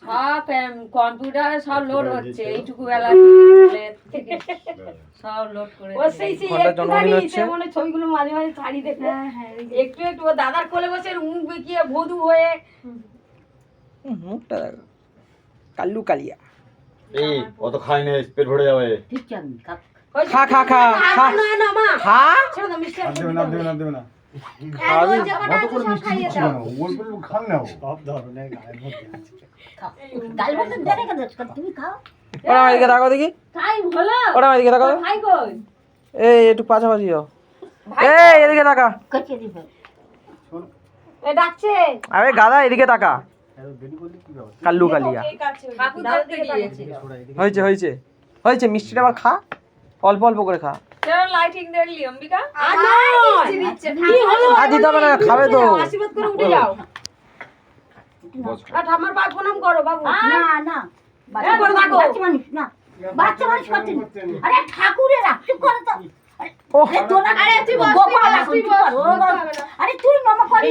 সব কম্পিউটারে সব লোড হচ্ছে এইটুকু বেলা থেকে সব লোড করে ও সেই একটুখানি সে মনে ছবিগুলো মাঝে মাঝে ছাড়ি দেখে একটু একটু ও দাদার কোলে বসে মুখ বেঁকিয়ে বধূ হয়ে মুখটা দেখো কাল্লু কালিয়া এই অত খাই না পেট ভরে যাবে ঠিক জানি খা খা খা খা না না মা খা ছেড়ে দাও মিষ্টি দেবে না দেবে না দেবে না খাবি কত করে মিষ্টি দিচ্ছি না ওগুলো খান না সব ধরনের গায়ের মধ্যে আছে গাল বলতে দেরে কেন তুমি খাও ওরা এদিকে তাকাও দেখি টাইম হলো ওরা এদিকে তাকাও ভাই কই এই একটু পাশাপাশি যাও এই এদিকে তাকা কচি দিবে এ ডাকছে আরে গাদা এদিকে তাকা কাল্লু কালিয়া ঠাকুর দেখতে গিয়েছে হয়েছে হয়েছে হয়েছে মিষ্টিটা আবার খা অল্প অল্প করে খা চলো লাইটিং দেখলি অম্বিকা মিষ্টি দিচ্ছে কি হলো আর দিতে হবে না খাবে তো আশীর্বাদ করে উঠে যাও আর ঠাম্মার পায়ে প্রণাম করো বাবু না না বাচ্চা করে থাকো বাচ্চা মানুষ না বাচ্চা মানুষ করতে আরে ঠাকুরের চুপ করে তো ও আরে তুই বস তুই বস আরে তুই মামা করি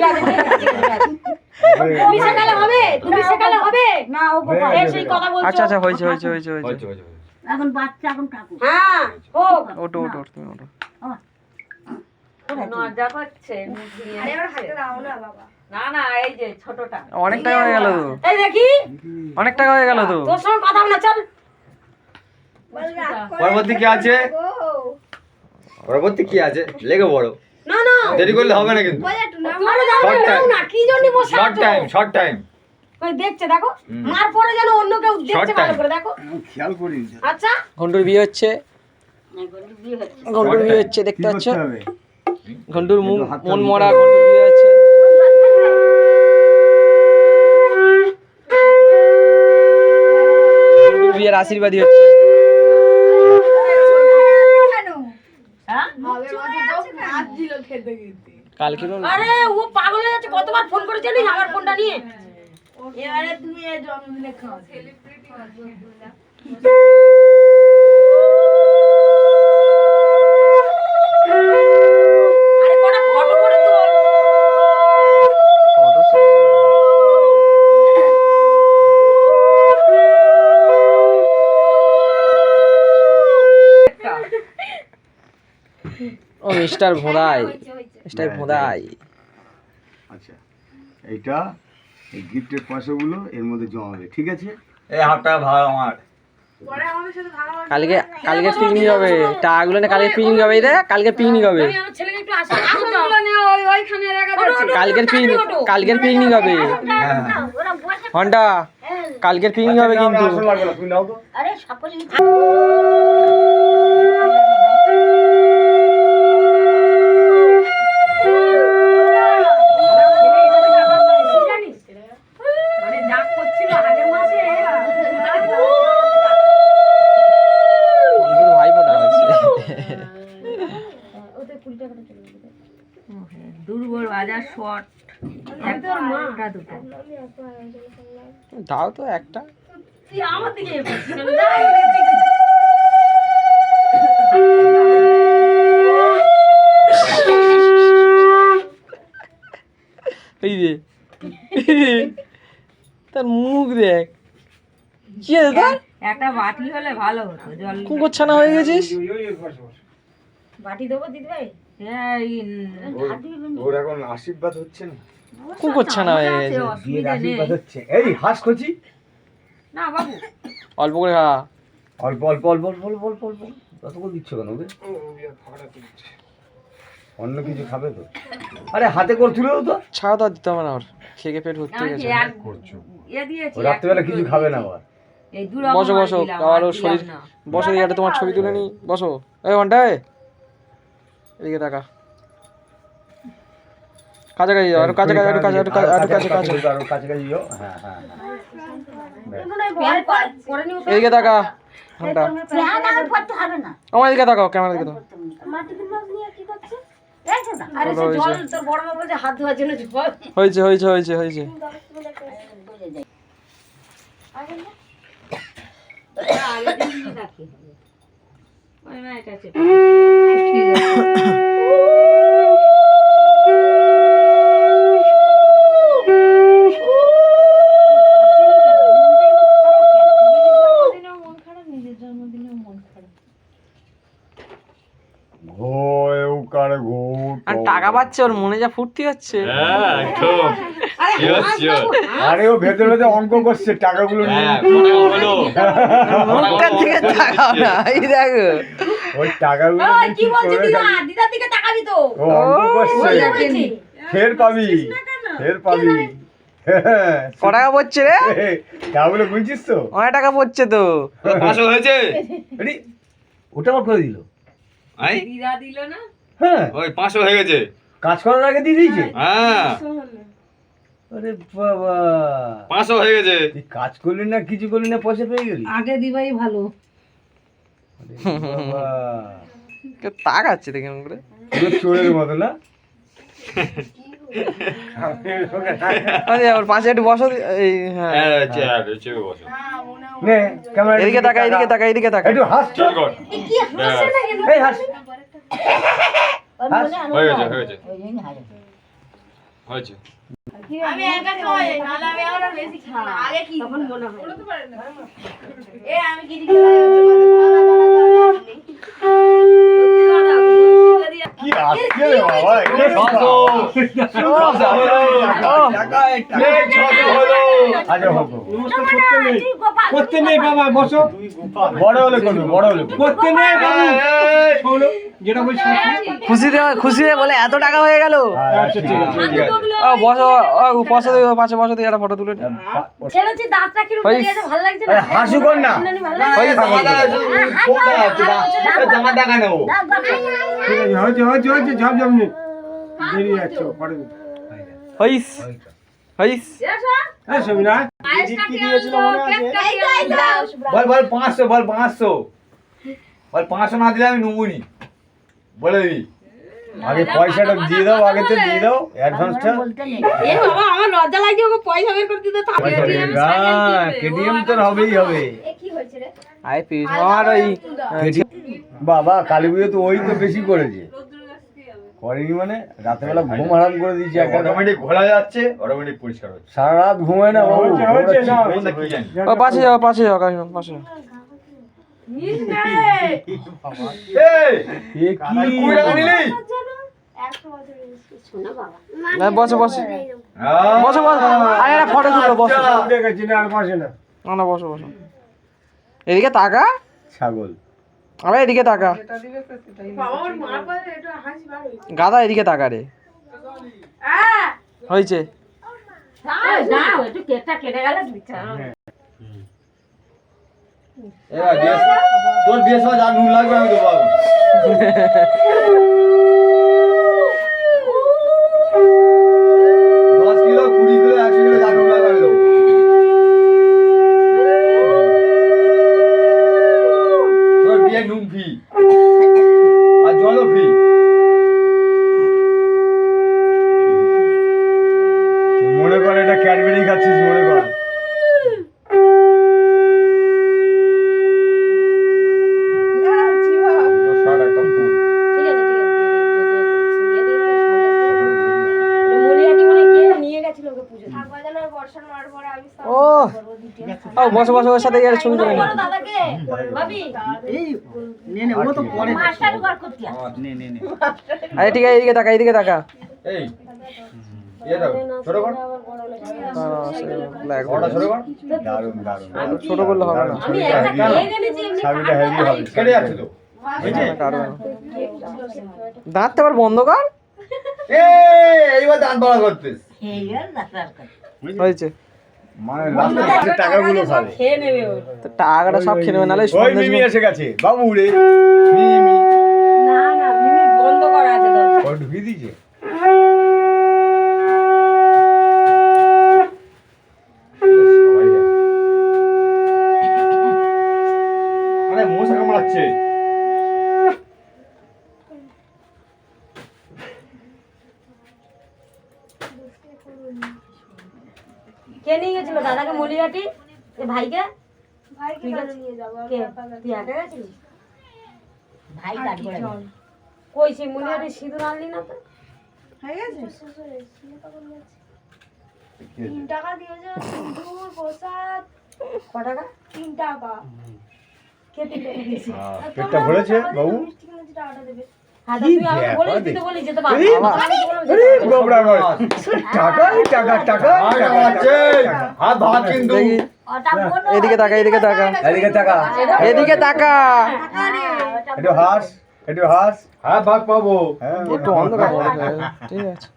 তুমি সেকালে হবে তুমি সেকালে হবে না ও গোপাল এ সেই কথা বলছো আচ্ছা আচ্ছা হয়েছে হয়েছে হয়েছে হয়েছে হয়েছে হয়েছে এখন বাচ্চা এখন ঠাকুর হ্যাঁ হোক ওটো ওটো তুমি ওটো মজা করছে মুখ দিয়ে আরে ওর হাতে দাও না বাবা না না এই যে ছোটটা অনেক টাকা হয়ে গেল তো এই দেখি অনেক টাকা হয়ে গেল তো তোর সঙ্গে কথা বলা চল পরবর্তী কি আছে পরবর্তী কি আছে লেগে বড় না না দেরি করলে হবে না কিন্তু মারো যাও না কি জন্য বসে শর্ট টাইম ওই দেখছে দেখো মার পরে যেন অন্য কেউ দেখছে ভালো করে দেখো খেয়াল করি আচ্ছা ঘন্টুর বিয়ে হচ্ছে ঘন্টুর বিয়ে হচ্ছে দেখতে পাচ্ছ ঘন্টুর মুখ মন মরা ঘন্টুর বিয়ে হচ্ছে ঘন্টুর বিয়ের আশীর্বাদই হচ্ছে কালকে আরে ও পাগল হয়ে যাচ্ছে কতবার ফোন করে জানিস আমার ফোনটা নিয়ে এবারে তুমি এই জন্মদিনে খাও আরে কটা ফটো করে তোল ও মিস্টার ভোঁদাই মিস্টার ভোঁদাই আচ্ছা এইটা এই গিফটের পয়সাগুলো এর মধ্যে জমাবে ঠিক আছে এই হাফ টাকা ভাড়া আমার কালকে কালকে পিকনিক হবে টাকাগুলো না কালকে পিকনিক হবে রে কালকে পিকনিক হবে আমি আমার ছেলেকে একটু আসলে নিয়ে ওইখানে রেখে কালকের পিকনিক হবে হন্ডা কালকের পিকনিক হবে কিন্তু তুমি নাও তো আরে সকলে মানে ডাক করছিল আগের মাসে ঘন্টুর ভাই ফোটা হচ্ছে দুর্বল বাজার শর্ট একটা দুটো দাও তো একটা তুই আমার দিকে এই রে তার মুখ দেখ কি আছে তার একটা বাটি হলে ভালো হতো জল কুকুরছানা হয়ে গেছিস বাটি দেবো দিদি ভাই এই ওর এখন আশীর্বাদ হচ্ছে না কুকুরছানা হয়ে গেছে অসুবিধা নেই হচ্ছে এই হাঁস কচি না বাবু অল্প করে খা অল্প অল্প অল্প অল্প অল্প অল্প অল্প কতগুলো দিচ্ছ কেন ওকে অন্য কিছু খাবে তো আরে হাতে করে তুলেও তো ছাড়া তো আর দিতে হবে না ওর খেয়ে পেট ভর্তি হয়ে গেছে এ দিয়েছি ও রাত্রেবেলা কিছু খাবে না আবার এই দূর বসো বসো আবার ওর শরীর বসো দিকে তোমার ছবি তুলে নি বসো এই ঘন্টায় এদিকে টাকা কাছাকাছি যাও, আরো কাছাকাছি, আরো কাছে, আরো কাছে, কাছে। আরো কাছাকাছি যাও। হ্যাঁ হ্যাঁ এদিকে তাকা ঘন্টা প্ল্যান আর করতে হবে না আমার দিকে তাকাও ক্যামেরা দিকে তাকাও আরে সে জল তোর বড় মা বলছে হাত ধোয়ার জন্য জল হয়েছে হয়েছে হয়েছে হয়েছে টাকা পাচ্ছে, ওর মনে যা ফুর্তি হচ্ছে। হ্যাঁ একদম শিওর আরে ও ভেতরে ভেতরে অঙ্ক করছে টাকাগুলো নিয়ে। হ্যাঁ মনে হলো মুখটার দিকে তাকাও না, এই দেখো। ওই টাকাগুলো ওই নিয়ে কি বলছিস করে দিদা? খালি- দিদার দিকে তাকাবি তো। ও অঙ্ক করছে। ওই বলছি। ফের পাবি, ফের পাবি। ক টাকা পড়ছে রে? টাকাগুলো গুনছিস তো? অনেক টাকা পড়ছে তো। 500 হয়েছে আরে, ওটা আবার করে দিল। আই দিদা দিল না? হ্যাঁ, ওই 500 হয়ে গেছে কাজ করার আগে দিয়ে দিয়েছে। হ্যাঁ আরে বাবা, 500 হয়ে গেছে তুই কাজ করলি না কিছু করলি না পয়সা পেয়ে গেলি। আগে দিবাই ভালো। আরে বাবা, কে তাকাচ্ছে দেখে এমন করে। পুরো চোরের মতো না? আরে ওর পাশে একটু বসো। এই হ্যাঁ, হ্যাঁ চেয়ার চেপে বসো নে, ক্যামেরা এদিকে তাকা, এদিকে তাকা, এদিকে তাকা। একটু হাস তো। চল কর কি হাসছে না কেন? এই হাস। হাস। হয়ে গেছে হয়েছে আমি একা খাওয়াই, নাহলে আমি আরো বেশি খাই না। আগে কি তখন মনে হয় এ আমি কিছু কি আসছে রে বাবা, এটা 600 আচ্ছা হোক। করতে নেই বাবা, বসো। বড় হলে করবে, বড় হলে করবে। করতে নেই বাবু। শোনো, যেটা বলছি খুশি হয়ে বলে এত টাকা হয়ে গেল। আচ্ছা ঠিক আছে, ঠিক আছে। ও বসো, ও বসো, পাশে বসো, দিয়ে একটা ফটো তুলে নি। ছেড়েছি দাঁতটা কি রূপে গেছে ভালো লাগছে না? আরে হাসু কর না। ভালো লাগছে? ওই জামা টাকা নেবো ঠিক আছে, হয়েছে হয়েছে হয়েছে, ঝাপ ঝাপ নেই, দেরি যাচ্ছে পরে। হইস হইস। হ্যাঁ সবিনা, কি দিয়েছিল মনে আছে? এই তো বল বল 500, বল 500, বল 500 না দিলে আমি নুবুনি, বলে দিবি। আগে পয়সাটা দিয়ে দাও, আগে তো দিয়ে দাও অ্যাডভান্সটা। এ বাবা আমার লজ্জা লাগছে, ওকে পয়সা বের করে দিতে থাক। কেটিএম তো হবেই হবে। আই পিস আমার ওই বাবা কালী পুজো তো ওই তো বেশি করেছে। করেনি মানে রাতেবেলা ঘুম হারাম করে দিয়েছে। অটোমেটিক ঘোলা যাচ্ছে, অটোমেটিক পরিষ্কার হচ্ছে সারা রাত ঘুমায় না বাবু। হয়েছে, হয়েছে, না। কোনটা কি জানি ও পাশে যাও, পাশে যাও, কাকিমা পাশে যাও। এই এ কি? 20 টাকা নিলি না, বসো বসো বসো বসো। আরে একটা ফটো তুলো, বসো। উঠে গেছি না, আর পাশে না। না না, বসো বসো। এদিকে তাকা, ছাগল। আরে এদিকে তাকা। গাদা এদিকে তাকা রে। হয়েছে। দাও একটু কেকটা কেটে গেলে দিচ্ছা। এবার তোর বিয়ের সময় যা নুন লাগবে আমি দেবো। 10 কিলো 20 কিলো 100 কিলো যা নুন লাগবে আমি দেবো। তোর বিয়ে নুন ফি আর জলও ফি। মনে কর এটা ক্যাডবেরি খাচ্ছিস, মনে কর। ও ও বসো বসো, ওর সাথে ছবি তুলে নি। আরে ঠিক আছে, এদিকে তাকা, এদিকে তাকা। এই ये দাও ছোট কর, বড়টা ছোট কর। দারুন দারুন। ছোট করলে হবে না। আমি একটা কেক এনেছি এমনি ছবিটা হেভি হবে। কেটে যাচ্ছে তো। বুঝলি? দাঁতটা আবার বন্ধ কর। এইবার দাঁত বড় করতেছ। হয়েছে। মানে লাস্টে টাকাগুলো খাবে। খেয়ে নেবে ও। তো টাকাটা সব খেয়ে নেবে, নাহলে ওই সন্দেশ মিমি এসে গেছে বাবু রে। মিমি না না মিমি বন্ধ করা আছে দরজা। ও ঢুকিয়ে দিয়েছে। সবাই জানে। আরে মশা কামড়াচ্ছে। কে নিয়ে গেছিল দাদাকে মলিয়াটি? এ ভাইকে? তুই একা গেছিলি? ভাই কাট করে কই সেই মলিয়াটি সিঁদুর আনলি না তো? কি হয়েছে? 3 টাকা দিয়েছে সিঁদুর প্রসাদ। ক টাকা? 3 টাকা। কে 3 টাকা দিয়েছে? পেটটা ভরেছে বাবু? মিষ্টি কিনেছি টাকাটা দেবে। হ্যাঁ, তা তুই আমাকে বলিস, তুই তো বলিস যেতে পারবি না। আমি তো বললাম যেতে পারবি না। গোবরা করে। টাকা টাকা টাকা টাকা আছে হাত ভাত কিন্তু দেখি এদিকে তাকা এদিকে তাকা এদিকে টাকা এদিকে তাকা একটু হাস একটু হাস হাত ভাগ পাবো হ্যাঁ একটু অন্ধকার ঠিক আছে